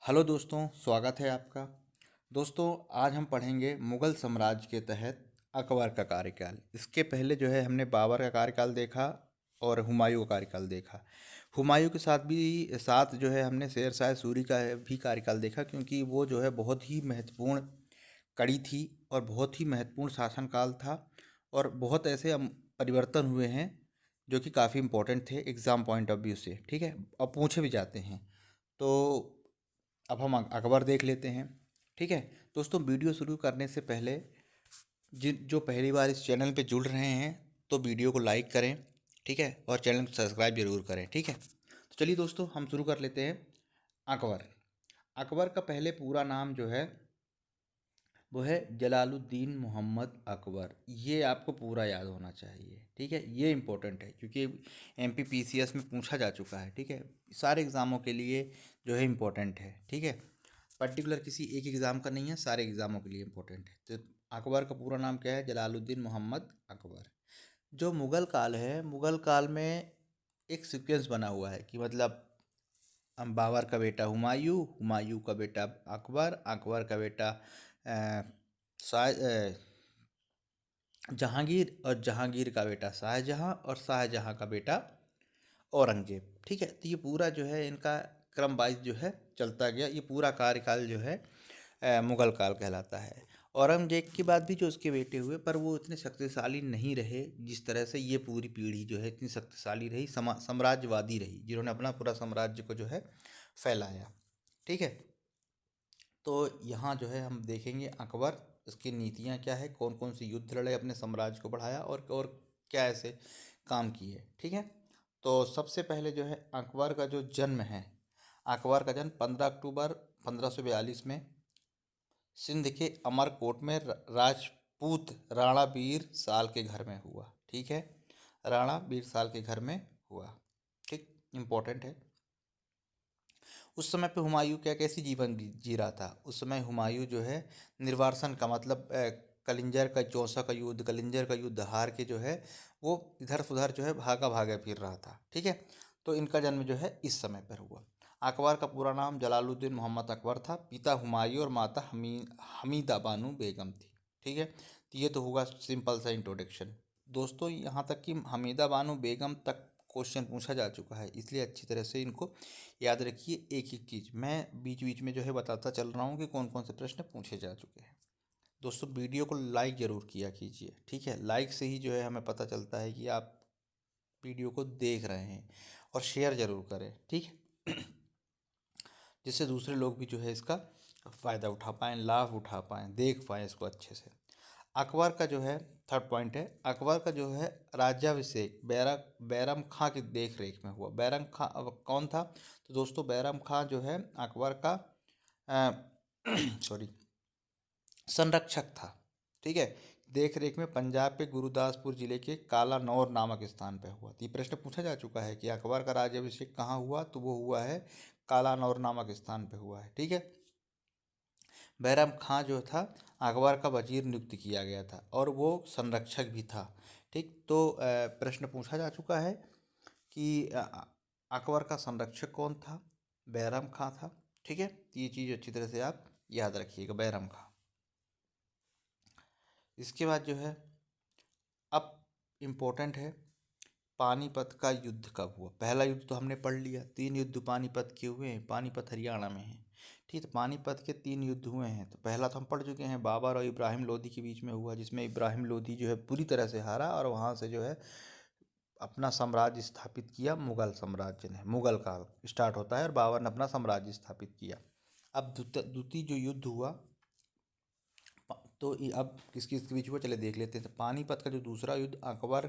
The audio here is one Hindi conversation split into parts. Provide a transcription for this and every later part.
हेलो दोस्तों, स्वागत है आपका। दोस्तों, आज हम पढ़ेंगे मुगल साम्राज्य के तहत अकबर का कार्यकाल। इसके पहले जो है हमने बाबर का कार्यकाल देखा और हुमायूं का कार्यकाल देखा। हुमायूं के साथ जो है हमने शेरशाह सूरी का भी कार्यकाल देखा, क्योंकि वो जो है बहुत ही महत्वपूर्ण कड़ी थी और बहुत ही महत्वपूर्ण शासनकाल था। और बहुत ऐसे परिवर्तन हुए हैं जो कि काफ़ी इम्पोर्टेंट थे एग्ज़ाम पॉइंट ऑफ व्यू से। ठीक है, और पूछे भी जाते हैं। तो अब हम अकबर देख लेते हैं। ठीक है दोस्तों, वीडियो शुरू करने से पहले जिन जो पहली बार इस चैनल पे जुड़ रहे हैं तो वीडियो को लाइक करें। ठीक है, और चैनल को सब्सक्राइब जरूर करें। ठीक है, तो चलिए दोस्तों, हम शुरू कर लेते हैं। अकबर अकबर का पहले पूरा नाम जो है वो है जलालुद्दीन मोहम्मद अकबर। ये आपको पूरा याद होना चाहिए। ठीक है, ये इंपॉर्टेंट है क्योंकि MPPCS में पूछा जा चुका है। ठीक है, सारे एग्ज़ामों के लिए जो है इम्पोर्टेंट है। ठीक है, पर्टिकुलर किसी एक एग्ज़ाम का नहीं है, सारे एग्ज़ामों के लिए इम्पोर्टेंट है। तो अकबर का पूरा नाम क्या है? जलालुद्दीन मोहम्मद अकबर। जो मुग़ल काल है, मुग़ल काल में एक सीक्वेंस बना हुआ है कि मतलब बाबर का बेटा हुमायूं, हुमायूं का बेटा अकबर, अकबर का बेटा अ, जहांगीर, और जहांगीर का बेटा शाहजहां, और शाहजहां का बेटा औरंगजेब। ठीक है, तो ये पूरा जो है इनका क्रम वाइज जो है चलता गया। ये पूरा कार्यकाल जो है मुगल काल कहलाता है। औरंगजेब के बाद भी जो उसके बेटे हुए, पर वो इतने शक्तिशाली नहीं रहे जिस तरह से ये पूरी पीढ़ी जो है इतनी शक्तिशाली रही, साम्राज्यवादी रही, जिन्होंने अपना पूरा साम्राज्य को जो है फैलाया। ठीक है, तो यहाँ जो है हम देखेंगे अकबर, इसकी नीतियाँ क्या है, कौन कौन से युद्ध लड़े, अपने साम्राज्य को बढ़ाया, और क्या ऐसे काम किए। ठीक है, तो सबसे पहले जो है अकबर का जो जन्म है, अकबर का जन्म 15 अक्टूबर 1542 में सिंध के अमरकोट में राजपूत राणा बीर साल के घर में हुआ। ठीक है, राणा बीर साल के घर में हुआ। ठीक, इम्पोर्टेंट है। उस समय पे हुमायूं क्या कैसी जीवन जी रहा था? उस समय हुमायूं जो है निर्वासन का मतलब कलिंजर का, चौसा का युद्ध, कलिंजर का युद्ध हार के जो है वो इधर उधर जो है भागा भागा फिर रहा था। ठीक है, तो इनका जन्म जो है इस समय पर हुआ। अकबर का पूरा नाम जलालुद्दीन मोहम्मद अकबर था। पिता हुमायूं और माता हमीदा बानो बेगम थी। ठीक है, तो ये तो होगा सिंपल सा इंट्रोडक्शन। दोस्तों, यहाँ तक कि हमीदा बानो बेगम तक क्वेश्चन पूछा जा चुका है, इसलिए अच्छी तरह से इनको याद रखिए। एक एक चीज़ मैं बीच बीच में जो है बताता चल रहा हूँ कि कौन कौन से प्रश्न पूछे जा चुके हैं। दोस्तों, वीडियो को लाइक ज़रूर किया कीजिए। ठीक है, लाइक से ही जो है हमें पता चलता है कि आप वीडियो को देख रहे हैं, और शेयर ज़रूर करें। ठीक है, जिससे दूसरे लोग भी जो है इसका फ़ायदा उठा पाएँ, लाभ उठा पाएँ, देख पाएँ इसको अच्छे से। अकबर का जो है थर्ड पॉइंट है, अकबर का जो है राज्याभिषेक बैरम खां की देख रेख में हुआ। बैरम खां अब कौन था? तो दोस्तों, बैरम खां जो है अकबर का सॉरी संरक्षक था। ठीक है, देख रेख में पंजाब के गुरुदासपुर जिले के कालानौर नामक स्थान पर हुआ। तो ये प्रश्न पूछा जा चुका है कि अकबर का राज्याभिषेक कहाँ हुआ, तो वो हुआ है कालानौर नामक स्थान पर हुआ है। ठीक है, बैरम खां जो था अकबर का वजीर नियुक्त किया गया था, और वो संरक्षक भी था। ठीक, तो प्रश्न पूछा जा चुका है कि अकबर का संरक्षक कौन था? बैरम खां था। ठीक है, तो ये चीज़ अच्छी तरह से आप याद रखिएगा, बैरम खां। इसके बाद जो है अब इम्पोर्टेंट है, पानीपत का युद्ध कब हुआ? पहला युद्ध तो हमने पढ़ लिया, 3 युद्ध पानीपत के हुए हैं। पानीपत हरियाणा में है। ठीक है, तो पानीपत के 3 युद्ध हुए हैं। तो पहला तो हम पढ़ चुके हैं, बाबर और इब्राहिम लोदी के बीच में हुआ, जिसमें इब्राहिम लोदी जो है पूरी तरह से हारा, और वहाँ से जो है अपना साम्राज्य स्थापित किया। मुगल साम्राज्य ने, मुगल काल स्टार्ट होता है और बाबर ने अपना साम्राज्य स्थापित किया। अब द्वितीय जो युद्ध हुआ, तो अब किस किस के बीच हुआ, चले देख लेते हैं। तो पानीपत का जो दूसरा युद्ध अकबर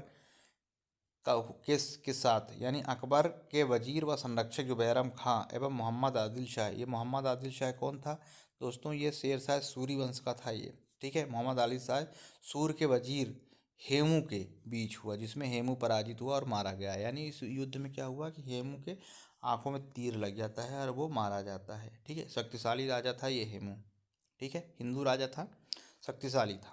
का के साथ, यानी अकबर के वजीर व संरक्षक जो बैरम खां एवं मोहम्मद आदिल शाह। ये मोहम्मद आदिल शाह कौन था? दोस्तों, ये शेरशाह सूरी वंश का था ये। ठीक है, मोहम्मद आदिल शाह सूर के वजीर हेमू के बीच हुआ, जिसमें हेमू पराजित हुआ और मारा गया। यानी इस युद्ध में क्या हुआ कि हेमू के आंखों में तीर लग जाता है और वो मारा जाता है। ठीक है, शक्तिशाली राजा था ये हेमू। ठीक है, हिंदू राजा था, शक्तिशाली था।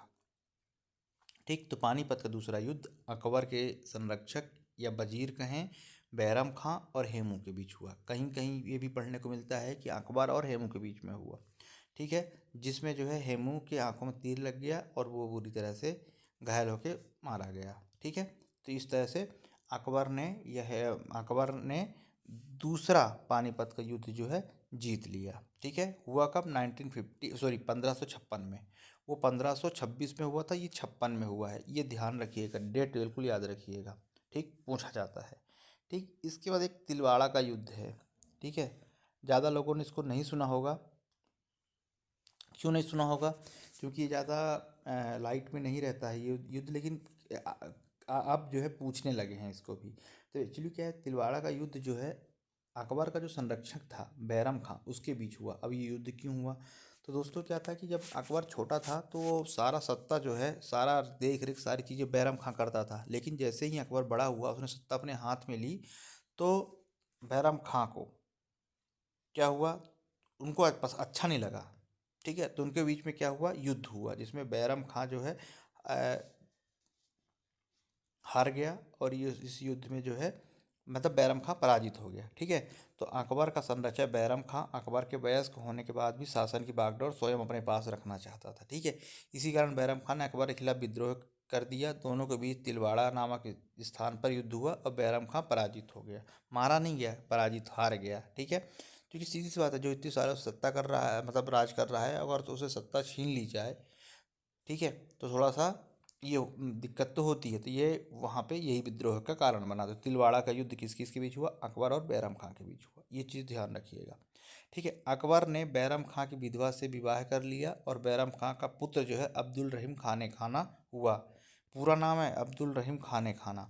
ठीक, तो पानीपत का दूसरा युद्ध अकबर के संरक्षक या वजीर कहें, बैरम खां और हेमू के बीच हुआ। कहीं कहीं ये भी पढ़ने को मिलता है कि अकबर और हेमू के बीच में हुआ, ठीक है, जिसमें जो है हेमू के आंखों में तीर लग गया और वो बुरी तरह से घायल होकर मारा गया, ठीक है। तो इस तरह से अकबर ने दूसरा पानीपत का युद्ध जो है जीत लिया, ठीक है। हुआ कब? 1556 में। वो 1526 में हुआ था, ये 56 में हुआ है, ये ध्यान रखिएगा, डेट बिल्कुल याद रखिएगा, ठीक, पूछा जाता है, ठीक। इसके बाद एक तिलवाड़ा का युद्ध है, ठीक है। ज़्यादा लोगों ने इसको नहीं सुना होगा। क्यों नहीं सुना होगा? क्योंकि ये ज़्यादा लाइट में नहीं रहता है ये युद्ध, लेकिन अब जो है पूछने लगे हैं इसको भी। तो एक्चुअली क्या है, तिलवाड़ा का युद्ध जो है अकबर का जो संरक्षक था बैरम खां, उसके बीच हुआ। अब ये युद्ध क्यों हुआ? तो दोस्तों क्या था कि जब अकबर छोटा था तो सारा सत्ता जो है, सारा देख रेख, सारी चीज़ें बैरम खां करता था। लेकिन जैसे ही अकबर बड़ा हुआ, उसने सत्ता अपने हाथ में ली, तो बैरम खां को क्या हुआ, उनको अच्छा नहीं लगा, ठीक है। तो उनके बीच में क्या हुआ, युद्ध हुआ, जिसमें बैरम खां जो है हार गया, और ये इस युद्ध में जो है मतलब बैरम खां पराजित हो गया, ठीक है। तो अकबर का संरक्षक बैरम खां अकबर के वयस्क होने के बाद भी शासन की बागडोर स्वयं अपने पास रखना चाहता था, ठीक है। इसी कारण बैरम खां ने अकबर के खिलाफ विद्रोह कर दिया। दोनों के बीच तिलवाड़ा नामक स्थान पर युद्ध हुआ और बैरम खां पराजित हो गया, मारा नहीं गया, पराजित, हार गया, ठीक है। क्योंकि सीधी सी बात है, जो इतनी सालों से सत्ता कर रहा है, मतलब राज कर रहा है, अगर तो उसे सत्ता छीन ली जाए, ठीक है, तो थोड़ा सा ये दिक्कत तो होती है। तो ये वहाँ पे यही विद्रोह का कारण बना। तो तिलवाड़ा का युद्ध किस किस के बीच हुआ? अकबर और बैरम खां के बीच हुआ, ये चीज़ ध्यान रखिएगा, ठीक है। अकबर ने बैरम खां की विधवा से विवाह कर लिया और बैरम खां का पुत्र जो है अब्दुल रहीम खाने खाना हुआ। पूरा नाम है अब्दुल रहीम खाने खाना,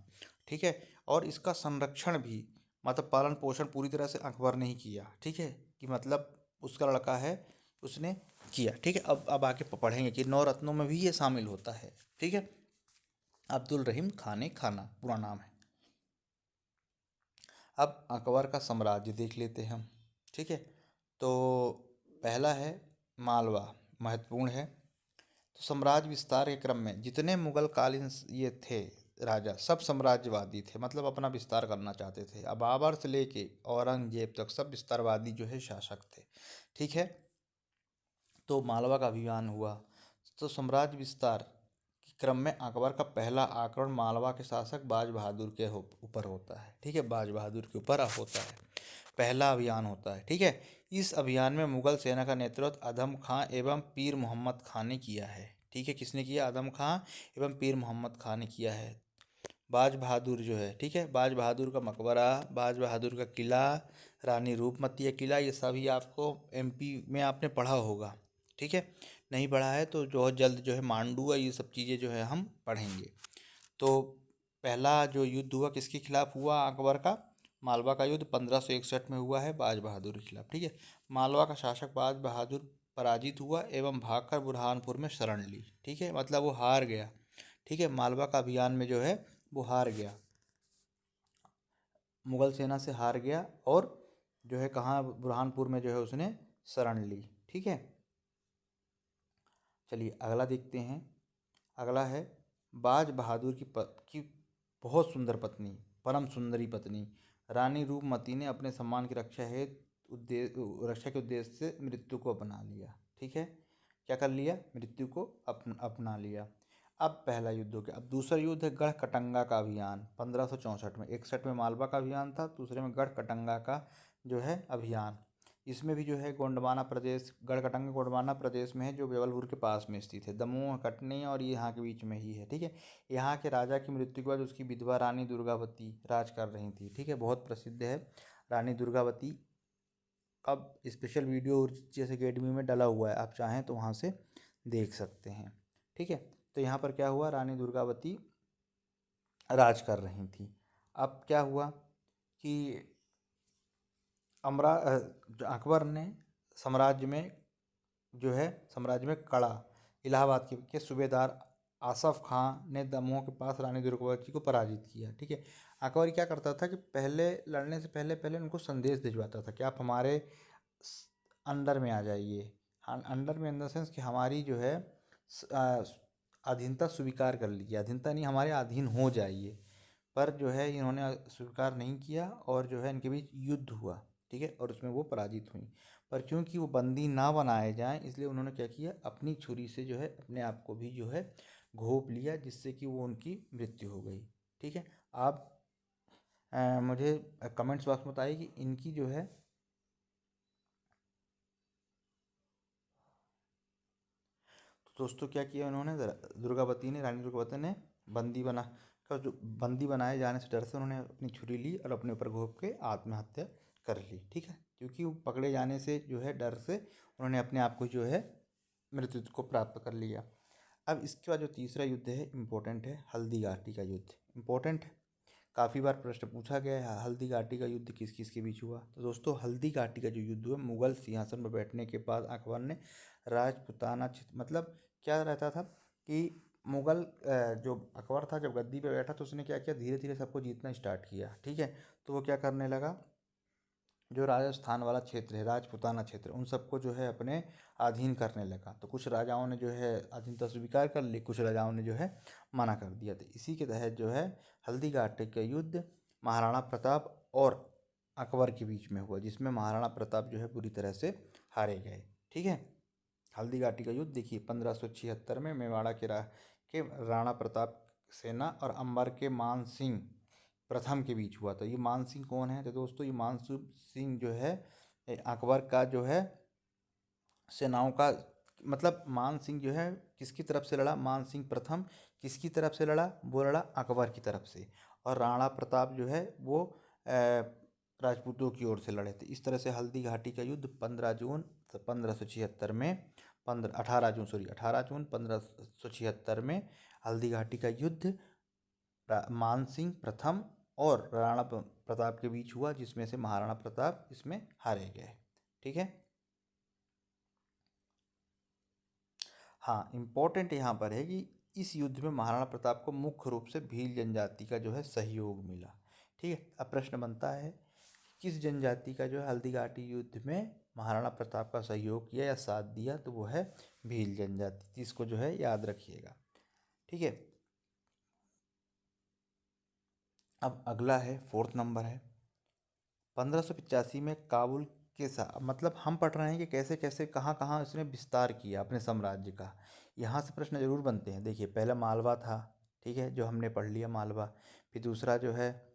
ठीक है। और इसका संरक्षण भी, मतलब पालन पोषण पूरी तरह से अकबर ने ही किया, ठीक है, कि मतलब उसका लड़का है, उसने किया, ठीक है। अब आके पढ़ेंगे कि नौ रत्नों में भी ये शामिल होता है, ठीक है। अब्दुल रहीम खाने खाना पूरा नाम है। अब अकबर का साम्राज्य देख लेते हैं हम, ठीक है। तो पहला है मालवा, महत्वपूर्ण है। तो साम्राज्य विस्तार के क्रम में जितने मुगल कालीन ये थे राजा, सब साम्राज्यवादी थे, मतलब अपना विस्तार करना चाहते थे। अब बाबर से लेके औरंगजेब तक सब विस्तारवादी जो है शासक थे, ठीक है। तो मालवा का अभियान हुआ। तो साम्राज्य विस्तार के क्रम में अकबर का पहला आक्रमण मालवा के शासक बाज बहादुर के ऊपर होता है, ठीक है, बाज बहादुर के ऊपर होता है, पहला अभियान होता है, ठीक है। इस अभियान में मुगल सेना का नेतृत्व आदम खां एवं पीर मोहम्मद खां ने किया है, ठीक है। किसने किया? आदम खां एवं पीर मोहम्मद खां ने किया है। बाज बहादुर जो है, ठीक है, बाज बहादुर का मकबरा, बाज बहादुर का किला, रानी रूपमती का किला, ये सभी आपको एमपी में आपने पढ़ा होगा, ठीक है। नहीं पढ़ा है तो जो जल्द जो है मांडू है, ये सब चीज़ें जो है हम पढ़ेंगे। तो पहला जो युद्ध हुआ किसके खिलाफ हुआ? अकबर का मालवा का युद्ध 1561 में हुआ है बाज बहादुर के खिलाफ, ठीक है। मालवा का शासक बाज बहादुर पराजित हुआ एवं भागकर बुरहानपुर में शरण ली, ठीक है, मतलब वो हार गया, ठीक है। मालवा का अभियान में जो है वो हार गया, मुगल सेना से हार गया, और जो है कहाँ, बुरहानपुर में जो है उसने शरण ली, ठीक है। चलिए अगला देखते हैं। अगला है बाज बहादुर की बहुत सुंदर पत्नी, परम सुंदरी पत्नी रानी रूपमती ने अपने सम्मान की रक्षा हेतु रक्षा के उद्देश्य से मृत्यु को अपना लिया, ठीक है। क्या कर लिया? मृत्यु को अपना लिया। अब पहला युद्ध हो गया। अब दूसरा युद्ध है गढ़कटंगा का अभियान 1564 में। 61 में मालवा का अभियान था, दूसरे में गढ़कटंगा का जो है अभियान। इसमें भी जो है गोंडवाना प्रदेश, गढ़कटंगा गोंडवाना प्रदेश में है, जो जबलपुर के पास में स्थित है। दमोह, कटनी और यहाँ के बीच में ही है, ठीक है। यहाँ के राजा की मृत्यु के बाद उसकी विधवा रानी दुर्गावती राज कर रही थी, ठीक है, बहुत प्रसिद्ध है रानी दुर्गावती। अब स्पेशल वीडियो जैसे अकेडमी में डला हुआ है, आप चाहें तो वहाँ से देख सकते हैं, ठीक है। तो यहाँ पर क्या हुआ, रानी दुर्गावती राज कर रही थी। अब क्या हुआ कि अकबर ने साम्राज्य में जो है साम्राज्य में कड़ा, इलाहाबाद के सूबेदार आसफ खां ने दमोह के पास रानी दुर्गावती को पराजित किया, ठीक है। अकबर क्या करता था कि पहले लड़ने से पहले पहले उनको संदेश भिजवाता था कि आप हमारे अंडर में आ जाइए। हाँ, अंडर में इन द सेंस कि हमारी जो है अधीनता स्वीकार कर लीजिए, अधीनता नहीं, हमारे अधीन हो जाइए, पर जो है इन्होंने स्वीकार नहीं किया और जो है इनके बीच युद्ध हुआ, ठीक है, और उसमें वो पराजित हुई। पर क्योंकि वो बंदी ना बनाए जाएं इसलिए उन्होंने क्या किया, अपनी छुरी से जो है अपने आप को भी जो है घोंप लिया, जिससे कि वो उनकी मृत्यु हो गई। ठीक है, आप मुझे कमेंट्स बॉक्स में बताइए कि इनकी जो है तो दोस्तों क्या किया उन्होंने, दुर्गावती ने, रानी दुर्गावती ने बंदी बनाए जाने से डर से उन्होंने अपनी छुरी ली और अपने ऊपर घोंप के आत्महत्या कर ली। ठीक है, क्योंकि वो पकड़े जाने से जो है डर से उन्होंने अपने आप को जो है मृत्यु को प्राप्त कर लिया। अब इसके बाद जो तीसरा युद्ध है इम्पोर्टेंट है, हल्दी घाटी का युद्ध इम्पोर्टेंट है, काफ़ी बार प्रश्न पूछा गया है हल्दी घाटी का युद्ध किस किस के बीच हुआ। तो दोस्तों हल्दी घाटी का जो युद्ध हुआ, मुगल सिंहासन पर बैठने के बाद अकबर ने राजपुताना क्षेत्र, मतलब क्या रहता था कि मुगल जो अकबर था जब गद्दी पे बैठा तो उसने क्या किया, धीरे धीरे सबको जीतना स्टार्ट किया। ठीक है, तो वो क्या करने लगा, जो राजस्थान वाला क्षेत्र है, राजपुताना क्षेत्र, उन सबको जो है अपने अधीन करने लगा। तो कुछ राजाओं ने जो है अधीनता स्वीकार कर ली, कुछ राजाओं ने जो है मना कर दिया। तो इसी के तहत जो है हल्दी घाटी का युद्ध महाराणा प्रताप और अकबर के बीच में हुआ, जिसमें महाराणा प्रताप जो है बुरी तरह से हारे गए। ठीक है, हल्दी घाटी का युद्ध देखिए 1576 में मेवाड़ा के राणा प्रताप सेना और अंबर के मान सिंह प्रथम के बीच हुआ था। ये मान सिंह कौन है, तो दोस्तों ये मान सिंह जो है अकबर का जो है सेनाओं का, मतलब मान सिंह जो है किसकी तरफ से लड़ा, मान सिंह प्रथम किसकी तरफ से लड़ा, वो लड़ा अकबर की तरफ से, और राणा प्रताप जो है वो राजपूतों की ओर से लड़े थे। इस तरह से हल्दी घाटी का युद्ध 15 जून 1576 में 18 जून 1576 में हल्दी घाटी का युद्ध मान सिंह प्रथम और राणा प्रताप के बीच हुआ, जिसमें से महाराणा प्रताप इसमें हारे गए। ठीक है, हाँ इम्पोर्टेंट यहाँ पर है कि इस युद्ध में महाराणा प्रताप को मुख्य रूप से भील जनजाति का जो है सहयोग मिला। ठीक है, अब प्रश्न बनता है किस जनजाति का जो है हल्दी घाटी युद्ध में महाराणा प्रताप का सहयोग किया या साथ दिया, तो वो है भील जनजाति, इसको जो है याद रखिएगा। ठीक है, अब अगला है 4th नंबर है 1585 में काबुल के साथ, मतलब हम पढ़ रहे हैं कि कैसे कैसे कहाँ कहाँ इसने विस्तार किया अपने साम्राज्य का। यहाँ से प्रश्न जरूर बनते हैं। देखिए पहला मालवा था, ठीक है, जो हमने पढ़ लिया मालवा। फिर दूसरा जो है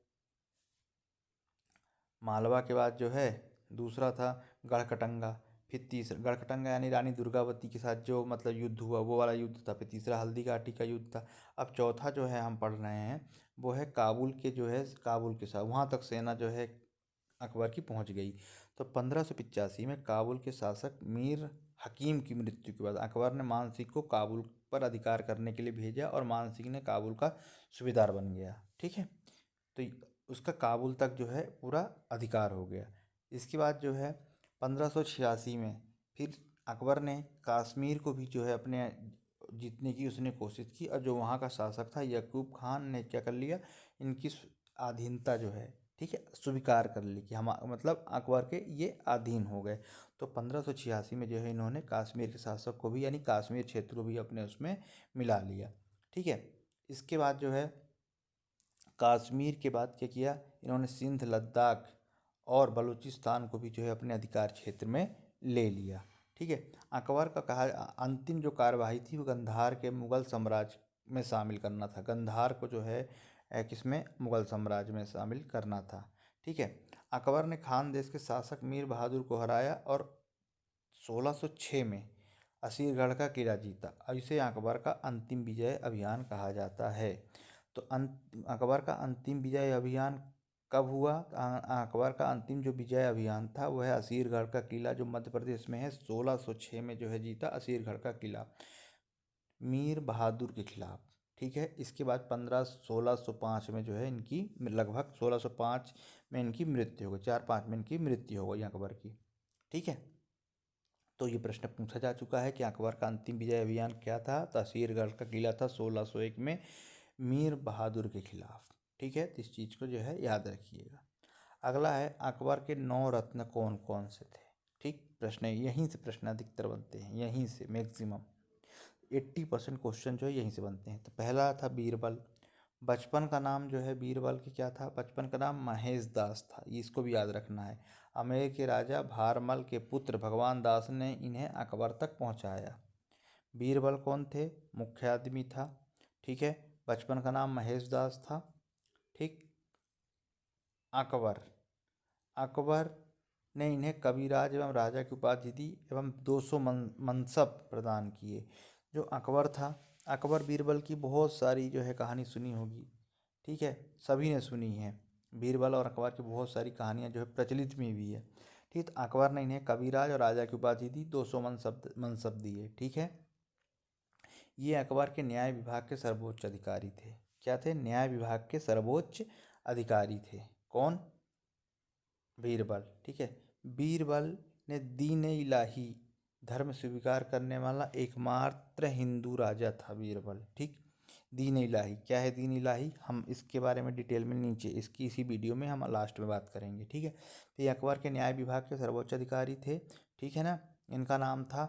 मालवा के बाद जो है दूसरा था गढ़कटंगा। फिर तीसरा गढ़कटंगा यानी रानी दुर्गावती के साथ जो मतलब युद्ध हुआ वो वाला युद्ध था। फिर तीसरा हल्दी घाटी का युद्ध था। अब चौथा जो है हम पढ़ रहे हैं वो है काबुल के, जो है काबुल के साथ वहाँ तक सेना जो है अकबर की पहुंच गई। तो 1585 में काबुल के शासक मीर हकीम की मृत्यु के बाद अकबर ने मान सिंह को काबुल पर अधिकार करने के लिए भेजा और मान सिंह ने काबुल का सूबेदार बन गया। ठीक है, तो उसका काबुल तक जो है पूरा अधिकार हो गया। इसके बाद जो है 1586 में फिर अकबर ने कश्मीर को भी जो है अपने जीतने की उसने कोशिश की, और जो वहाँ का शासक था यकूब खान ने क्या कर लिया, इनकी अधीनता जो है, ठीक है, स्वीकार कर ली कि हम मतलब अकबर के ये अधीन हो गए। तो 1586 में जो है इन्होंने कश्मीर के शासक को भी यानी कश्मीर क्षेत्र को भी अपने उसमें मिला लिया। ठीक है, इसके बाद जो है कश्मीर के बाद क्या किया इन्होंने, सिंध लद्दाख और बलूचिस्तान को भी जो है अपने अधिकार क्षेत्र में ले लिया। ठीक है, अकबर का कहा अंतिम जो कार्यवाही थी वो गंधार के मुगल साम्राज्य में शामिल करना था। गंधार को जो है किसमें, मुगल साम्राज्य में शामिल करना था। ठीक है, अकबर ने खानदेश के शासक मीर बहादुर को हराया और 1606 में असीरगढ़ का किला जीता। इसे अकबर का अंतिम विजय अभियान कहा जाता है। तो अकबर का अंतिम विजय अभियान कब हुआ, अकबर का अंतिम जो विजय अभियान था वह है असीरगढ़ का किला जो मध्य प्रदेश में है। 1606 में जो है जीता असीरगढ़ का किला मीर बहादुर के खिलाफ। ठीक है, इसके बाद 1605 में जो है इनकी लगभग 1605 में इनकी मृत्यु हो गई, 4-5 में इनकी मृत्यु हो गई अकबर की। ठीक है, तो ये प्रश्न पूछा जा चुका है कि अकबर का अंतिम विजय अभियान क्या था, तो असीरगढ़ का किला था 1601 में मीर बहादुर के खिलाफ। ठीक है, तो इस चीज़ को जो है याद रखिएगा। अगला है अकबर के 9 रत्न कौन कौन से थे। ठीक, प्रश्न यहीं से प्रश्न अधिकतर बनते हैं, यहीं से मैक्सिमम 80% क्वेश्चन जो है यहीं से बनते हैं। तो पहला था बीरबल, बचपन का नाम जो है बीरबल के क्या था? बचपन का नाम महेश दास था, ये इसको भी याद रखना है। अमेर के राजा भारमल के पुत्र भगवान दास ने इन्हें अकबर तक पहुंचाया। बीरबल कौन थे? मुख्य आदमी था, ठीक है। बचपन का नाम महेश दास था, ठीक। अकबर अकबर ने इन्हें कविराज एवं राजा की उपाधि दी एवं 200 मनसब प्रदान किए। जो अकबर था, अकबर बीरबल की बहुत सारी जो है कहानी सुनी होगी, ठीक है, सभी ने सुनी है। बीरबल और अकबर की बहुत सारी कहानियाँ जो है प्रचलित में भी है, ठीक। तो अकबर ने इन्हें कविराज और राजा की उपाधि दी, 200 मनसब दिए, ठीक है। ये अकबर के न्याय विभाग के सर्वोच्च अधिकारी थे। क्या थे? न्याय विभाग के सर्वोच्च अधिकारी थे। कौन? बीरबल, ठीक है। बीरबल ने दीन इलाही धर्म स्वीकार करने वाला एकमात्र हिंदू राजा था बीरबल, ठीक। दीन इलाही क्या है? दीन इलाही हम इसके बारे में डिटेल में नीचे इसी वीडियो में हम लास्ट में बात करेंगे, ठीक है। तो ये अकबर के न्याय विभाग के सर्वोच्च अधिकारी थे, ठीक है ना। इनका नाम था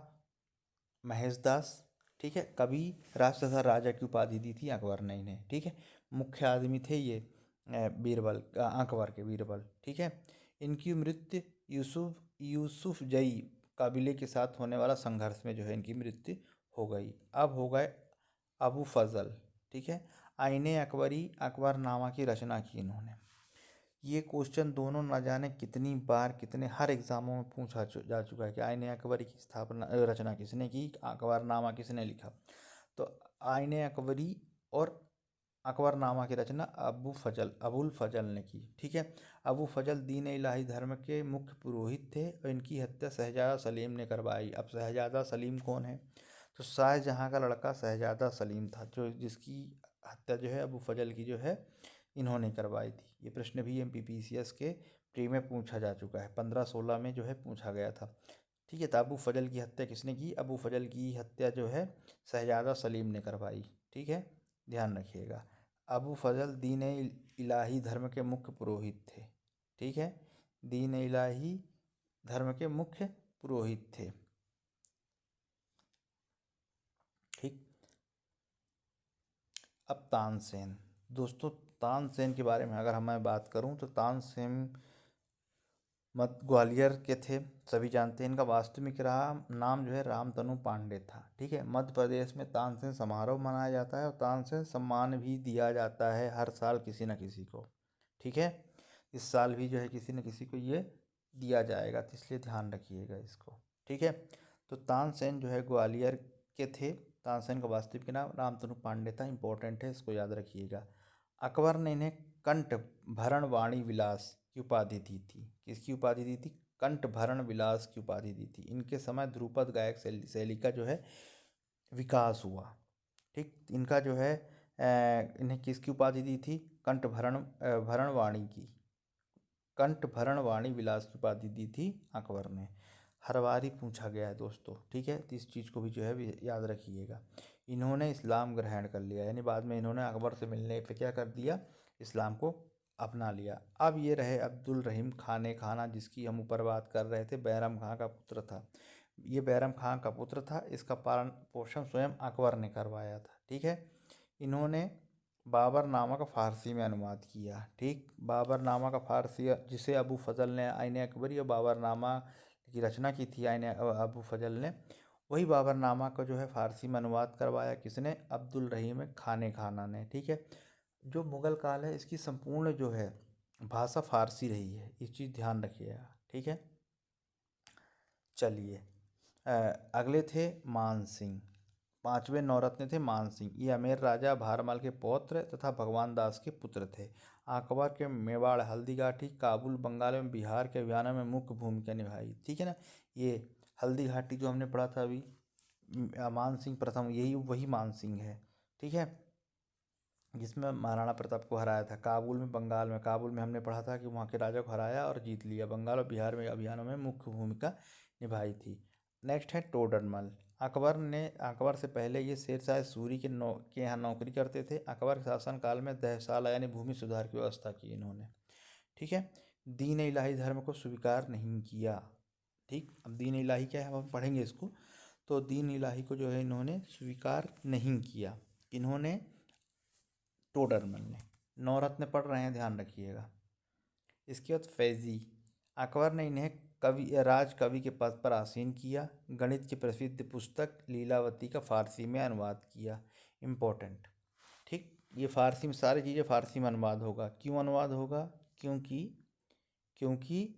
महेश दास, ठीक है। कवि राज तथा राजा की उपाधि दी थी अकबर ने इन्हें, ठीक है। मुख्य आदमी थे ये बीरबल, अकबर के बीरबल, ठीक है। इनकी मृत्यु यूसुफ जई काबिले के साथ होने वाला संघर्ष में जो है इनकी मृत्यु हो गई। अब हो गए अबू फजल, ठीक है। आईने अकबरी अकबरनामा की रचना की इन्होंने। ये क्वेश्चन दोनों न जाने कितनी बार कितने हर एग्जामों में पूछा जा चुका है कि आईने अकबरी की रचना किसने की, अकबरनामा किसने लिखा। तो आईने अकबरी और अकबरनामा की रचना अबुल फजल ने की, ठीक है। अबू फजल दीन इलाही धर्म के मुख्य पुरोहित थे और इनकी हत्या शहजादा सलीम ने करवाई। अब शहजादा सलीम कौन है? तो शाहजहाँ का लड़का शहजादा सलीम था, जो जिसकी हत्या जो है अबू फजल की जो है इन्होंने करवाई थी। ये प्रश्न भी MPPCS के प्री में पूछा जा चुका है, 1516 में जो है पूछा गया था, ठीक है। तो अबू फजल की हत्या किसने की? अबू फजल की हत्या जो है शहजादा सलीम ने करवाई, ठीक है, ध्यान रखिएगा। अबू फजल दीन इलाही धर्म के मुख्य पुरोहित थे, ठीक है। दीन इलाही धर्म के मुख्य पुरोहित थे, ठीक। अब तानसेन, दोस्तों तानसेन के बारे में अगर मैं बात करूं तो तानसेन मत ग्वालियर के थे, सभी जानते हैं। इनका वास्तविक नाम जो है रामतनु पांडे था, ठीक है। मध्य प्रदेश में तानसेन समारोह मनाया जाता है और तानसेन सम्मान भी दिया जाता है हर साल किसी न किसी को, ठीक है। इस साल भी जो है किसी न किसी को ये दिया जाएगा, तो इसलिए ध्यान रखिएगा इसको, ठीक है। तो तानसेन जो है ग्वालियर के थे। तानसेन का वास्तविक नाम रामतनु पांडे था, इंपॉर्टेंट है, इसको याद रखिएगा। अकबर ने इन्हें कंठ भरण वाणी विलास की उपाधि दी थी। किसकी उपाधि दी थी? कंठ भरण विलास की उपाधि दी थी। इनके समय ध्रुपद गायक शैली का जो है विकास हुआ, ठीक। इनका जो है इन्हें किसकी उपाधि दी थी? भरण वाणी की, कंठ भरण वाणी विलास की उपाधि दी थी अकबर ने। हर बार ही पूछा गया है दोस्तों, ठीक है। तो इस चीज़ को भी जो है याद रखिएगा। इन्होंने इस्लाम ग्रहण कर लिया, यानी बाद में इन्होंने अकबर से मिलने पे क्या कर दिया? इस्लाम को अपना लिया। अब ये रहे अब्दुल रहीम खाने खाना, जिसकी हम ऊपर बात कर रहे थे, बैरम खां का पुत्र था। ये बैरम खां का पुत्र था, इसका पालन पोषण स्वयं अकबर ने करवाया था, ठीक है। इन्होंने बाबरनामा का फ़ारसी में अनुवाद किया, ठीक। बाबरनामा का फ़ारसी, जिसे अबू फजल ने आईने अकबरी और बाबरनामा की रचना की थी अबू फजल ने, वही बाबरनामा को जो है फ़ारसी में अनुवाद करवाया किसने? अब्दुल रहीम खाने खाना ने, ठीक है। जो मुग़ल काल है इसकी संपूर्ण जो है भाषा फ़ारसी रही है, ये चीज़ ध्यान रखिएगा, ठीक है। चलिए अगले थे मान सिंह। पांचवें नौरत्न थे मान सिंह। ये अमेर राजा भारमल के पौत्र तथा भगवान दास के पुत्र थे। अकबर के मेवाड़, हल्दीघाटी, काबुल, बंगाल एवं बिहार के अभियानों में मुख्य भूमिका निभाई, ठीक है ना। ये हल्दीघाटी जो हमने पढ़ा था अभी, मान सिंह प्रथम, यही वही मान सिंह है, ठीक है, जिसमें महाराणा प्रताप को हराया था। काबुल में, बंगाल में, काबुल में हमने पढ़ा था कि वहाँ के राजा को हराया और जीत लिया। बंगाल और बिहार में अभियानों में मुख्य भूमिका निभाई थी। नेक्स्ट है टोडरमल। अकबर से पहले ये शेरशाह सूरी के यहाँ नौकरी करते थे। अकबर के शासनकाल में दहशाला यानी भूमि सुधार की व्यवस्था की इन्होंने, ठीक है। दीन इलाही धर्म को स्वीकार नहीं किया, ठीक। अब दीन इलाही क्या है हम पढ़ेंगे इसको। तो दीन इलाही को जो है इन्होंने स्वीकार नहीं किया। इन्होंने टोडरमल ने। नवरत्न पढ़ रहे हैं, ध्यान रखिएगा। इसके बाद फैज़ी, अकबर ने इन्हें राज कवि के पद पर आसीन किया। गणित की प्रसिद्ध पुस्तक लीलावती का फारसी में अनुवाद किया। इम्पोर्टेंट, ठीक। ये फारसी में सारी चीज़ें फारसी में अनुवाद होगा। क्यों अनुवाद होगा? क्योंकि क्योंकि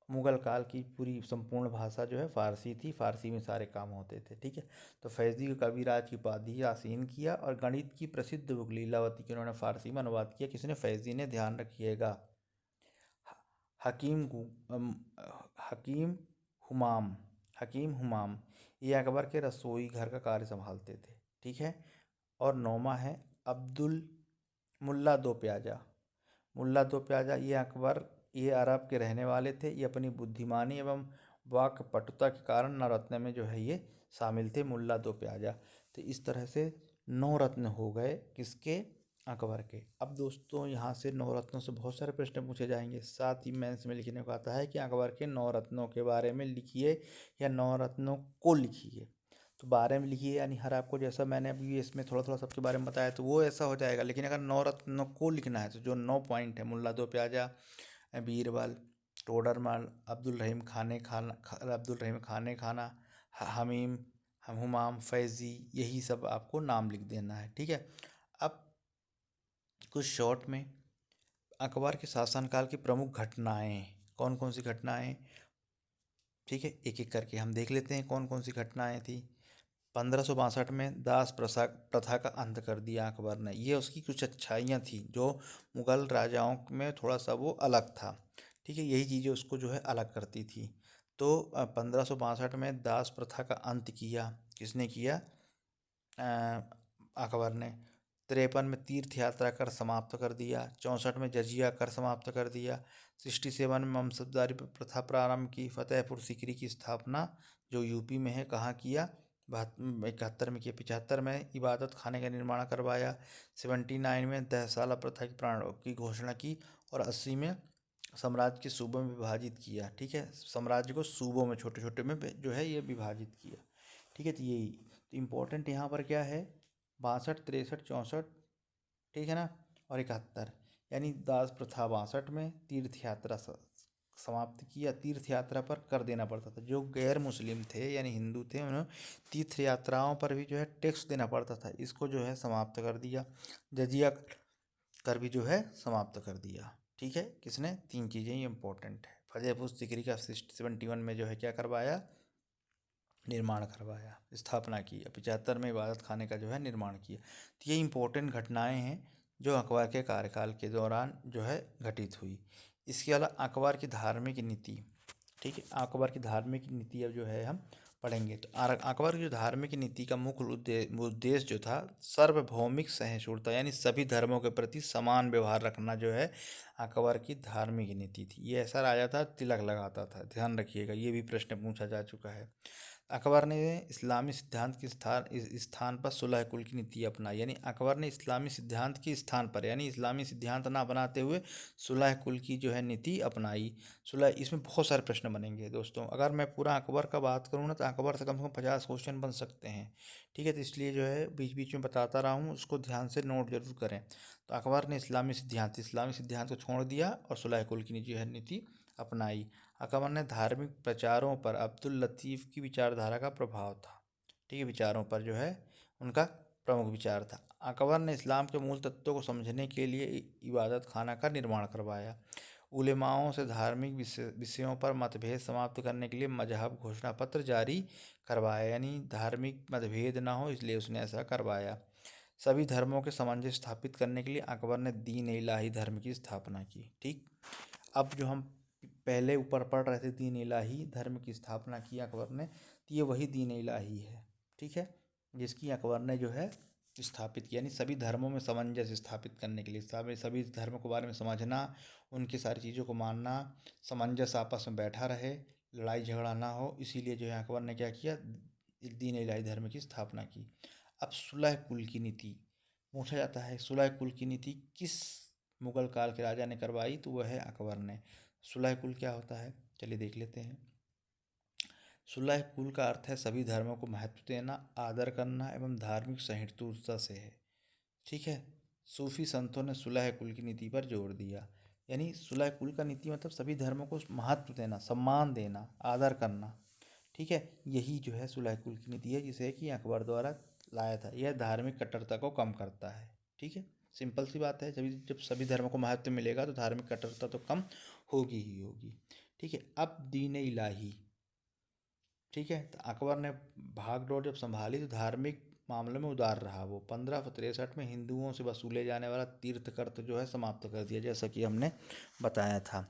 मुगल काल की पूरी संपूर्ण भाषा जो है फारसी थी, फारसी में सारे काम होते थे, ठीक है। तो फैज़ी को कविराज की उपाधि आसीन किया और गणित की प्रसिद्ध बुक लीलावती की उन्होंने फारसी में अनुवाद किया। किसने? फैज़ी ने, ध्यान रखिएगा। हकीम हकीम हुमाम, हकीम हुमाम ये अकबर के रसोई घर का कार्य संभालते थे, ठीक है। और नौमा है अब्दुल मुल्ला दो प्याजा। मुल्ला दो प्याजा ये अरब के रहने वाले थे। ये अपनी बुद्धिमानी एवं वाक्पटुता के कारण नवरत्न में जो है ये शामिल थे, मुल्ला दो प्याजा। तो इस तरह से 9 रत्न हो गए, किसके? अकबर के। अब दोस्तों यहाँ से 9 रत्नों से बहुत सारे प्रश्न पूछे जाएंगे। साथ ही मेंस में लिखने को आता है कि अकबर के 9 रत्नों के बारे में लिखिए या 9 रत्नों को लिखिए। तो बारे में लिखिए यानी हर आपको जैसा मैंने अभी इसमें थोड़ा थोड़ा सबके बारे में बताया तो वो ऐसा हो जाएगा। लेकिन अगर 9 रत्नों को लिखना है तो जो 9 पॉइंट है, मुल्ला दो प्याजा, बीरबल, टोडरमल, अब्दुल रहीम खाने खाना, हमीम, हुमाम, फैज़ी, यही सब आपको नाम लिख देना है, ठीक है। अब कुछ शॉर्ट में अकबर के शासनकाल की प्रमुख घटनाएं, कौन कौन सी घटनाएं, ठीक है, एक एक करके हम देख लेते हैं कौन कौन सी घटनाएं थी। 1562 में दास प्रथा का अंत कर दिया अकबर ने। ये उसकी कुछ अच्छाइयाँ थी जो मुगल राजाओं में थोड़ा सा वो अलग था, ठीक है। यही चीज़ें उसको जो है अलग करती थी। तो 1562 में दास प्रथा का अंत किया। किसने किया? अकबर ने। 53 में तीर्थ यात्रा कर समाप्त कर दिया। 64 में जजिया कर समाप्त कर दिया। 67 में मनसबदारी प्रथा प्रारंभ की। फतेहपुर सीकरी की स्थापना जो यूपी में है, कहाँ किया? 71 में किया। 75 में इबादत खाने का निर्माण करवाया। 79 में दहसाला प्रथा की घोषणा की। और 80 में साम्राज्य के सूबों में विभाजित किया, ठीक है। साम्राज्य को सूबों में, छोटे छोटे में जो है ये विभाजित किया, ठीक है। तो यही तो इम्पोर्टेंट यहाँ पर क्या है? 62, 63, 64, ठीक है ना, और 71, यानी दास प्रथा 62 में, तीर्थ यात्रा समाप्त किया। तीर्थ यात्रा पर कर देना पड़ता था। जो गैर मुस्लिम थे यानी हिंदू थे, उन्हें तीर्थ यात्राओं पर भी जो है टैक्स देना पड़ता था, इसको जो है समाप्त कर दिया। जजिया कर भी जो है समाप्त कर दिया, ठीक है। किसने? 3 चीज़ें ही इम्पोर्टेंट है। फतेहपुर सीकरी का 71 में जो है क्या करवाया? निर्माण करवाया, स्थापना की। 75 में इबादत खाने का जो है निर्माण किया। तो ये इम्पोर्टेंट घटनाएं हैं जो अकबर के कार्यकाल के दौरान जो है घटित हुई। इसके अलावा अकबर की धार्मिक नीति, ठीक है। अकबर की धार्मिक नीति अब जो है हम पढ़ेंगे। तो अकबर की जो धार्मिक नीति का मुख्य उद्देश्य जो था, सार्वभौमिक सहिष्णुता यानी सभी धर्मों के प्रति समान व्यवहार रखना जो है अकबर की धार्मिक नीति थी। ये ऐसा राजा था, तिलक लगाता था, ध्यान रखिएगा, ये भी प्रश्न पूछा जा चुका है। अकबर ने इस्लामी सिद्धांत के स्थान पर सुलह कुल की नीति अपनाई। यानी अकबर ने इस्लामी सिद्धांत के स्थान पर, यानी इस्लामी सिद्धांत ना अपनाते हुए सुलह कुल की जो है नीति अपनाई। सुलह, इसमें बहुत सारे प्रश्न बनेंगे दोस्तों। अगर मैं पूरा अकबर का बात करूँ ना तो अकबर से कम 50 क्वेश्चन बन सकते हैं, ठीक है। तो इसलिए जो है बीच बीच में बताता रहा हूँ, उसको ध्यान से नोट जरूर करें। तो अकबर ने इस्लामी सिद्धांत को छोड़ दिया और सुलह कुल की जो है नीति अपनाई। अकबर ने धार्मिक प्रचारों पर अब्दुल लतीफ़ की विचारधारा का प्रभाव था, ठीक है। विचारों पर जो है उनका प्रमुख विचार था। अकबर ने इस्लाम के मूल तत्वों को समझने के लिए इबादत खाना का निर्माण करवाया। उलेमाओं से धार्मिक विषयों पर मतभेद समाप्त करने के लिए मजहब घोषणा पत्र जारी करवाया, यानी धार्मिक मतभेद ना हो इसलिए उसने ऐसा करवाया। सभी धर्मों के सामंजस्य स्थापित करने के लिए अकबर ने दीन इलाही धर्म की स्थापना की, ठीक। अब जो हम पहले ऊपर पढ़ रहे थे, दीन इलाही धर्म की स्थापना की अकबर ने, तो ये वही दीन इलाही है, ठीक है, जिसकी अकबर ने जो है स्थापित किया। यानी सभी धर्मों में सामंजस्य स्थापित करने के लिए, सभी धर्म के बारे में समझना, उनकी सारी चीज़ों को मानना, सामंजस्य आपस में बैठा रहे, लड़ाई झगड़ा ना हो, इसीलिए जो है अकबर ने क्या किया? दीन इलाही धर्म की स्थापना की। अब सुलह कुल की नीति पूछा जाता है। सुलह कुल की नीति किस मुगल काल के राजा ने करवाई? तो वह है अकबर ने। सुलह कुल क्या होता है, चलिए देख लेते हैं। सुलह कुल का अर्थ है सभी धर्मों को महत्व देना, आदर करना एवं धार्मिक सहिष्णुता से है, ठीक है। सूफी संतों ने सुलह कुल की नीति पर जोर दिया। यानी सुलह कुल का नीति मतलब सभी धर्मों को महत्व देना, सम्मान देना, आदर करना। ठीक है, यही जो है सुलह कुल की नीति है जिसे कि अकबर द्वारा लाया था। यह धार्मिक कट्टरता को कम करता है। ठीक है, सिंपल सी बात है, जब सभी धर्मों को महत्व मिलेगा तो धार्मिक कट्टरता तो कम होगी ही होगी। ठीक है, अब दीन इलाही। ठीक है, तो अकबर ने भागडोर जब संभाली तो धार्मिक मामलों में उदार रहा। वो 1563 में हिंदुओं से वसूले जाने वाला तीर्थ कर तो जो है समाप्त कर दिया, जैसा कि हमने बताया था।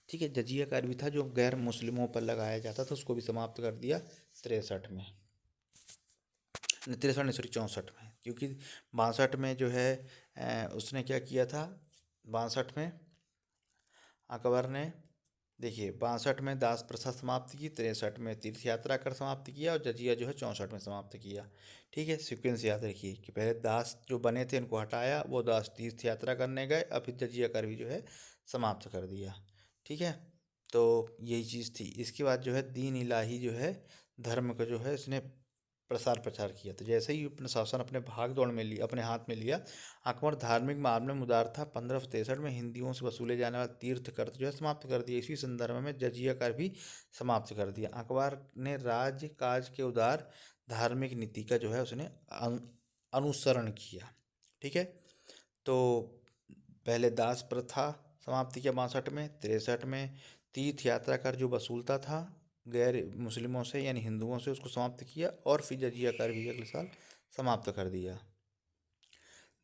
ठीक है, जजिया कर भी था जो गैर मुस्लिमों पर लगाया जाता था, उसको भी समाप्त कर दिया 63 में, 63 नहीं सॉरी 64 में। क्योंकि 62 में जो है उसने क्या किया था, 62 में अकबर ने, देखिए 62 में दास प्रथा समाप्त की, 63 में तीर्थ यात्रा कर समाप्त किया और जजिया जो है 64 में समाप्त किया। ठीक है, सीक्वेंस याद रखिए कि पहले दास जो बने थे उनको हटाया, वो दास तीर्थ यात्रा करने गए, अब फिर जजिया कर भी जो है समाप्त कर दिया। ठीक है, तो यही चीज़ थी। इसके बाद जो है दीन इलाही जो है धर्म का जो है इसने प्रसार प्रचार किया। तो जैसे ही अपना शासन अपने भाग दौड़ में लिया, अपने हाथ में लिया, अकबर धार्मिक मामले में उदार था। 1563 में हिंदुओं से वसूले जाने वाला तीर्थ कर जो है समाप्त कर दिया। इसी संदर्भ में जजिया कर भी समाप्त कर दिया। अकबर ने राज्य काज के उदार धार्मिक नीति का जो है उसने अनुसरण किया। ठीक है, तो पहले दास प्रथा समाप्ति किया 62 में, 63 में तीर्थ यात्रा कर जो वसूलता था गैर मुस्लिमों से यानी हिंदुओं से, उसको समाप्त किया और फिर जजिया कर भी अगले साल समाप्त कर दिया।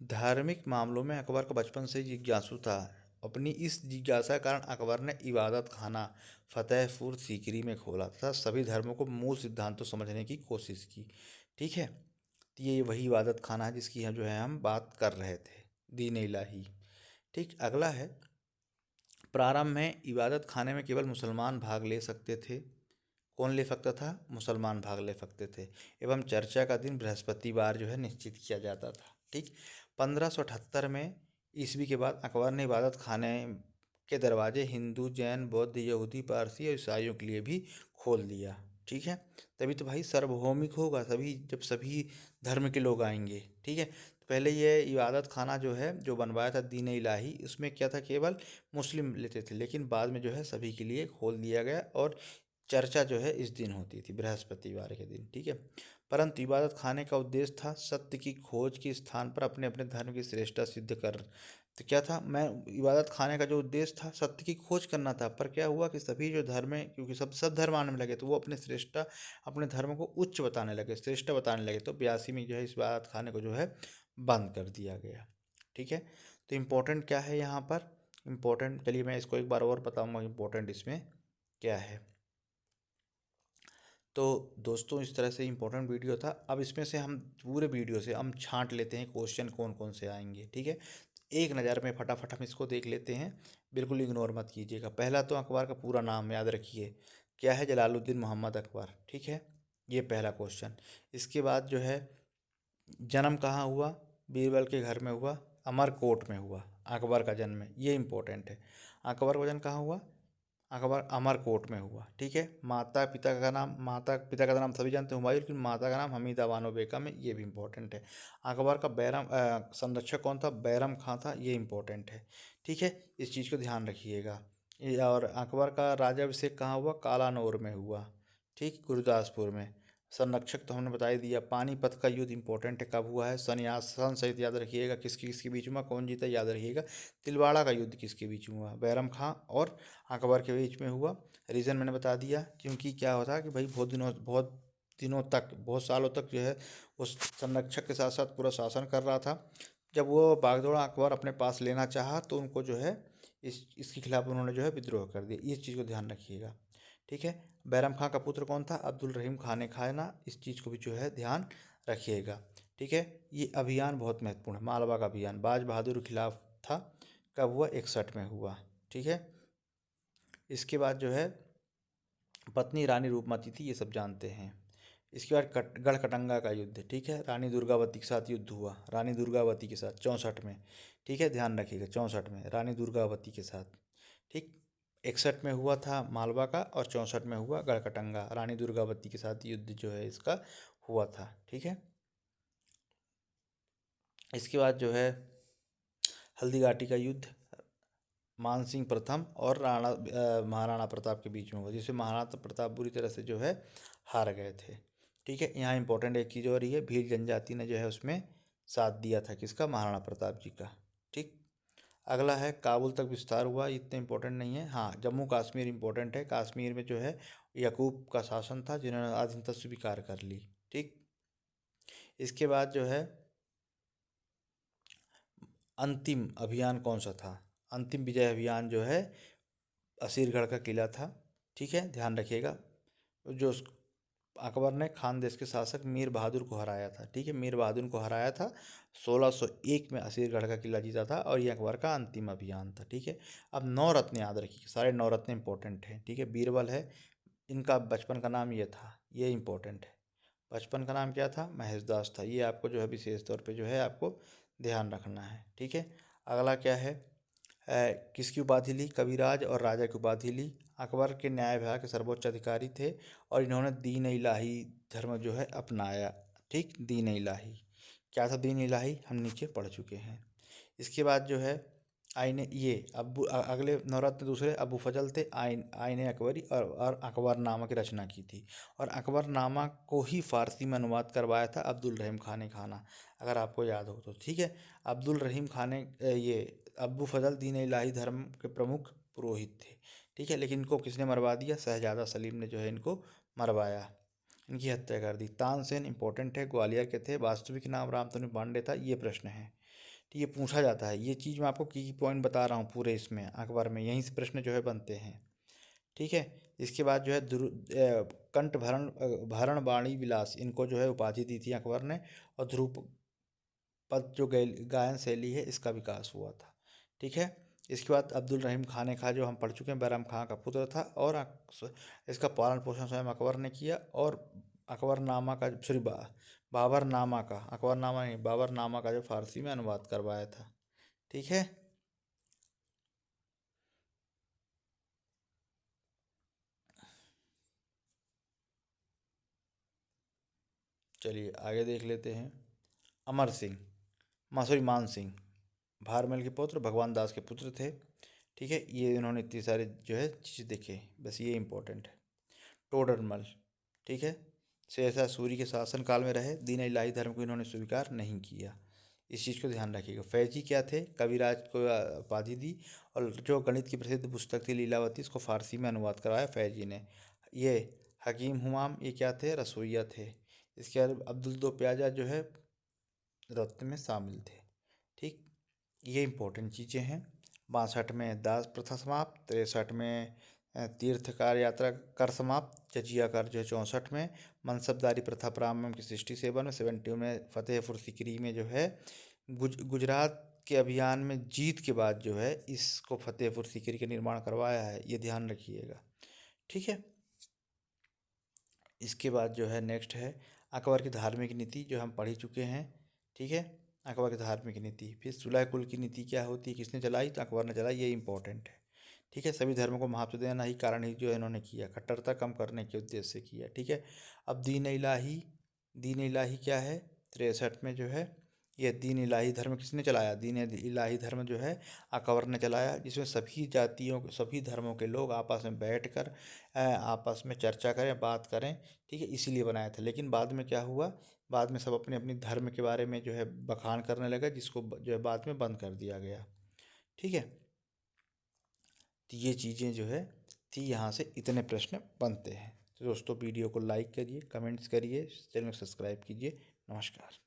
धार्मिक मामलों में अकबर का बचपन से जिज्ञासु था। अपनी इस जिज्ञासा के कारण अकबर ने इबादत खाना फतेहपुर सीकरी में खोला तथा सभी धर्मों को मूल सिद्धांतों समझने की कोशिश की। ठीक है, तो ये वही इबादत खाना है जिसकी हम जो है हम बात कर रहे थे, दीन इलाही। ठीक, अगला है प्रारंभ में इबादत खाने में केवल मुसलमान भाग ले सकते थे। कौन ले सकता था? मुसलमान भाग ले सकते थे। एवं चर्चा का दिन बृहस्पतिवार जो है निश्चित किया जाता था। ठीक, 1578 में ईस्वी के बाद अकबर ने इबादत खाने के दरवाजे हिंदू, जैन, बौद्ध, यहूदी, पारसी और ईसाइयों के लिए भी खोल दिया। ठीक है, तभी तो भाई सार्वभौमिक होगा, तभी जब सभी धर्म के लोग आएंगे। ठीक है, तो पहले ये इबादत खाना जो है जो बनवाया था दीन इलाही, उसमें क्या था, केवल मुस्लिम लेते थे, लेकिन बाद में जो है सभी के लिए खोल दिया गया और चर्चा जो है इस दिन होती थी, बृहस्पतिवार के दिन। ठीक है, परंतु इबादत खाने का उद्देश्य था सत्य की खोज के स्थान पर अपने अपने धर्म की श्रेष्ठता सिद्ध कर। तो क्या था, मैं इबादत खाने का जो उद्देश्य था सत्य की खोज करना था, पर क्या हुआ कि सभी जो धर्म है, क्योंकि सब धर्म आने में लगे तो वो अपने श्रेष्ठता, अपने धर्म को उच्च बताने लगे, श्रेष्ठ बताने लगे, तो 82 में जो है इस इबादत खाने को जो है बंद कर दिया गया। ठीक है, तो इम्पोर्टेंट क्या है यहाँ पर, इम्पोर्टेंट चलिए मैं इसको एक बार और बताऊँगा इम्पोर्टेंट इसमें क्या है। तो दोस्तों इस तरह से इम्पोर्टेंट वीडियो था। अब इसमें से हम पूरे वीडियो से हम छांट लेते हैं क्वेश्चन कौन कौन से आएंगे। ठीक है, एक नज़र में फटाफट हम इसको देख लेते हैं, बिल्कुल इग्नोर मत कीजिएगा। पहला तो अखबार का पूरा नाम याद रखिए, क्या है, जलालुद्दीन मोहम्मद अकबर। ठीक है, ये पहला क्वेश्चन। इसके बाद जो है जन्म कहाँ हुआ, बीरबल के घर में हुआ, अमरकोट में हुआ, अकबर का जन्म है, ये इम्पोर्टेंट है। अकबर का जन्म कहाँ हुआ, अकबर अमरकोट में हुआ। ठीक है, माता पिता का नाम सभी जानते हैं हुमायूं, लेकिन माता का नाम हमीदा बानो बेगम में, ये भी इम्पोर्टेंट है। अकबर का संरक्षक कौन था, बैरम खां था, ये इम्पोर्टेंट है। ठीक है, इस चीज़ को ध्यान रखिएगा। और अकबर का राजाभिषेक कहाँ हुआ, कालानौर में हुआ। ठीक, गुरदासपुर में। संरक्षक तो हमने बता ही दिया। पानीपत का युद्ध इंपॉर्टेंट है, कब हुआ है, सन्यासन सहित याद रखिएगा, किसके किसके बीच में, कौन जीता याद रखिएगा। तिलवाड़ा का युद्ध किसके बीच में हुआ, बैरम खां और अकबर के बीच में हुआ। रीज़न मैंने बता दिया, क्योंकि क्या होता है कि भाई बहुत दिनों तक, बहुत सालों तक जो है उस संरक्षक के साथ साथ पूरा शासन कर रहा था। जब वो बागडोर अकबर अपने पास लेना चाहा तो उनको जो है इसके खिलाफ उन्होंने जो है विद्रोह कर दिया। इस चीज़ को ध्यान रखिएगा। ठीक है, बैरम खां का पुत्र कौन था, अब्दुल रहीम खान खाना, इस चीज़ को भी जो है ध्यान रखिएगा। ठीक है, ये अभियान बहुत महत्वपूर्ण है, मालवा का अभियान बाज बहादुर के खिलाफ था, कब हुआ, 61 में हुआ। ठीक है, इसके बाद जो है पत्नी रानी रूपमती थी, ये सब जानते हैं। इसके बाद गढ़कटंगा का युद्ध। ठीक है, रानी दुर्गावती के साथ युद्ध हुआ, रानी दुर्गावती के साथ 64 में। ठीक है, ध्यान रखिएगा 64 में रानी दुर्गावती के साथ। ठीक, 61 में हुआ था मालवा का और 64 में हुआ गढ़कटंगा, रानी दुर्गावती के साथ युद्ध जो है इसका हुआ था। ठीक है, इसके बाद जो है हल्दी घाटी का युद्ध मानसिंह प्रथम और महाराणा प्रताप के बीच में हुआ, जिससे महाराणा प्रताप बुरी तरह से जो है हार गए थे। ठीक है, यहाँ इंपॉर्टेंट एक चीज़ हो रही है, भील जनजाति ने जो है उसमें साथ दिया था, किसका, महाराणा प्रताप जी का। ठीक, अगला है काबुल तक विस्तार हुआ, इतने इंपॉर्टेंट नहीं है। हाँ, जम्मू कश्मीर इंपॉर्टेंट है, कश्मीर में जो है याकूब का शासन था, जिन्होंने आधीनता स्वीकार कर ली। ठीक, इसके बाद जो है अंतिम अभियान कौन सा था, अंतिम विजय अभियान जो है असीरगढ़ का किला था। ठीक है, ध्यान रखिएगा, जो अकबर ने खानदेश के शासक मीर बहादुर को हराया था। ठीक है, मीर बहादुर को हराया था, 1601 में असीरगढ़ का किला जीता था, और ये अकबर का अंतिम अभियान था। ठीक है, अब नवरत्न याद रखिए, सारे नवरत्न इंपॉर्टेंट हैं। ठीक है, बीरबल है, इनका बचपन का नाम ये था, ये इंपॉर्टेंट है। बचपन का नाम क्या था, महेशदास था। ये आपको जो है विशेष तौर पे जो है आपको ध्यान रखना है। ठीक है, अगला क्या है, किसकी उपाधि ली, कविराज और राजा की उपाधि ली। अकबर के न्याय विभाग के सर्वोच्च अधिकारी थे, और इन्होंने दीन इलाही धर्म जो है अपनाया। ठीक, दीन इलाही क्या था, दीन इलाही हम नीचे पढ़ चुके हैं। इसके बाद जो है आईने, ये अगले नवरत्न दूसरे अबू फजल थे, आईने अकबरी और अकबरनामा की रचना की थी, और अकबरनामा को ही फारसी में अनुवाद करवाया था अब्दुल रहीम खान खाना, अगर आपको याद हो तो। ठीक है, अब्दुल रहीम खान ये अबू फजल दीन इलाही धर्म के प्रमुख पुरोहित थे। ठीक है, लेकिन इनको किसने मरवा दिया, शहजादा सलीम ने जो है इनको मरवाया, इनकी हत्या कर दी। तानसेन इंपॉर्टेंट है, ग्वालियर के थे, वास्तविक नाम रामतनु पांडे था, ये प्रश्न है। तो ये पूछा जाता है, ये चीज़ मैं आपको की पॉइंट बता रहा हूँ पूरे इसमें अकबर में, यहीं से प्रश्न जो है बनते हैं। ठीक है, इसके बाद जो है कंठ भरण भरण बाणी विलास, इनको जो है उपाधि दी थी अकबर ने, और ध्रुपद जो गायन शैली है इसका विकास हुआ था। ठीक है, इसके बाद अब्दुल रहीम खान खां जो हम पढ़ चुके हैं, बैरम खां का पुत्र था, और इसका पालन पोषण स्वयं अकबर ने किया, और अकबरनामा का सॉरी बाबरनामा का, अकबरनामा नहीं बाबरनामा का जो फारसी में अनुवाद करवाया था। ठीक है, चलिए आगे देख लेते हैं। अमर सिंह, सॉरी मान सिंह, भारमल के पुत्र, भगवान दास के पुत्र थे। ठीक है, ये इन्होंने इतनी सारी जो है चीज़ें देखे, बस ये इंपॉर्टेंट है। टोडरमल, ठीक है, शेरशाह सूरी के शासनकाल में रहे, दीन इलाही धर्म को इन्होंने स्वीकार नहीं किया, इस चीज़ को ध्यान रखिएगा। फैजी क्या थे, कविराज को उपाधि दी, और जो गणित की प्रसिद्ध पुस्तक थी लीलावती, इसको फारसी में अनुवाद करवाया फैजी ने। ये हकीम हुमाम, ये क्या थे, रसोइया थे। इसके बाद अब्दुल दो प्याजा जो है रत्न में शामिल थे। ठीक, ये इंपॉर्टेंट चीज़ें हैं। 62 में दास प्रथा समाप्त, 63 में तीर्थकार यात्रा कर समाप्त, जजिया कर जो है 64 में, मनसबदारी प्रथा प्रारंभ की 67 में, 70 में फतेहपुर सीकरी में जो है गुजरात के अभियान में जीत के बाद जो है इसको फतेहपुर सीकरी का निर्माण करवाया है, ये ध्यान रखिएगा। ठीक है, इसके बाद जो है नेक्स्ट है अकबर की धार्मिक नीति, जो हम पढ़ ही चुके हैं। ठीक है, अकबर की धार्मिक नीति, फिर सुलह कुल की नीति क्या होती है, किसने चलाई, तो अकबर ने चलाई, ये इंपॉर्टेंट है। ठीक है, सभी धर्मों को महत्व देना ही कारण ही जो है इन्होंने किया, कट्टरता कम करने के उद्देश्य से किया। ठीक है, अब दीन इलाही, दीन इलाही क्या है, 63 में जो है ये दीन इलाही धर्म किसने चलाया, दीन इलाही धर्म जो है अकबर ने चलाया, जिसमें सभी जातियों सभी धर्मों के लोग आपस में बैठकर आपस में चर्चा करें, बात करें। ठीक है, इसीलिए बनाया था। लेकिन बाद में क्या हुआ, बाद में सब अपने अपनी धर्म के बारे में जो है बखान करने लगा, जिसको जो है बाद में बंद कर दिया गया। ठीक है, तो ये चीज़ें जो है थी, यहाँ से इतने प्रश्न बनते हैं। तो दोस्तों वीडियो को लाइक करिए, कमेंट्स करिए, चैनल को सब्सक्राइब कीजिए। नमस्कार।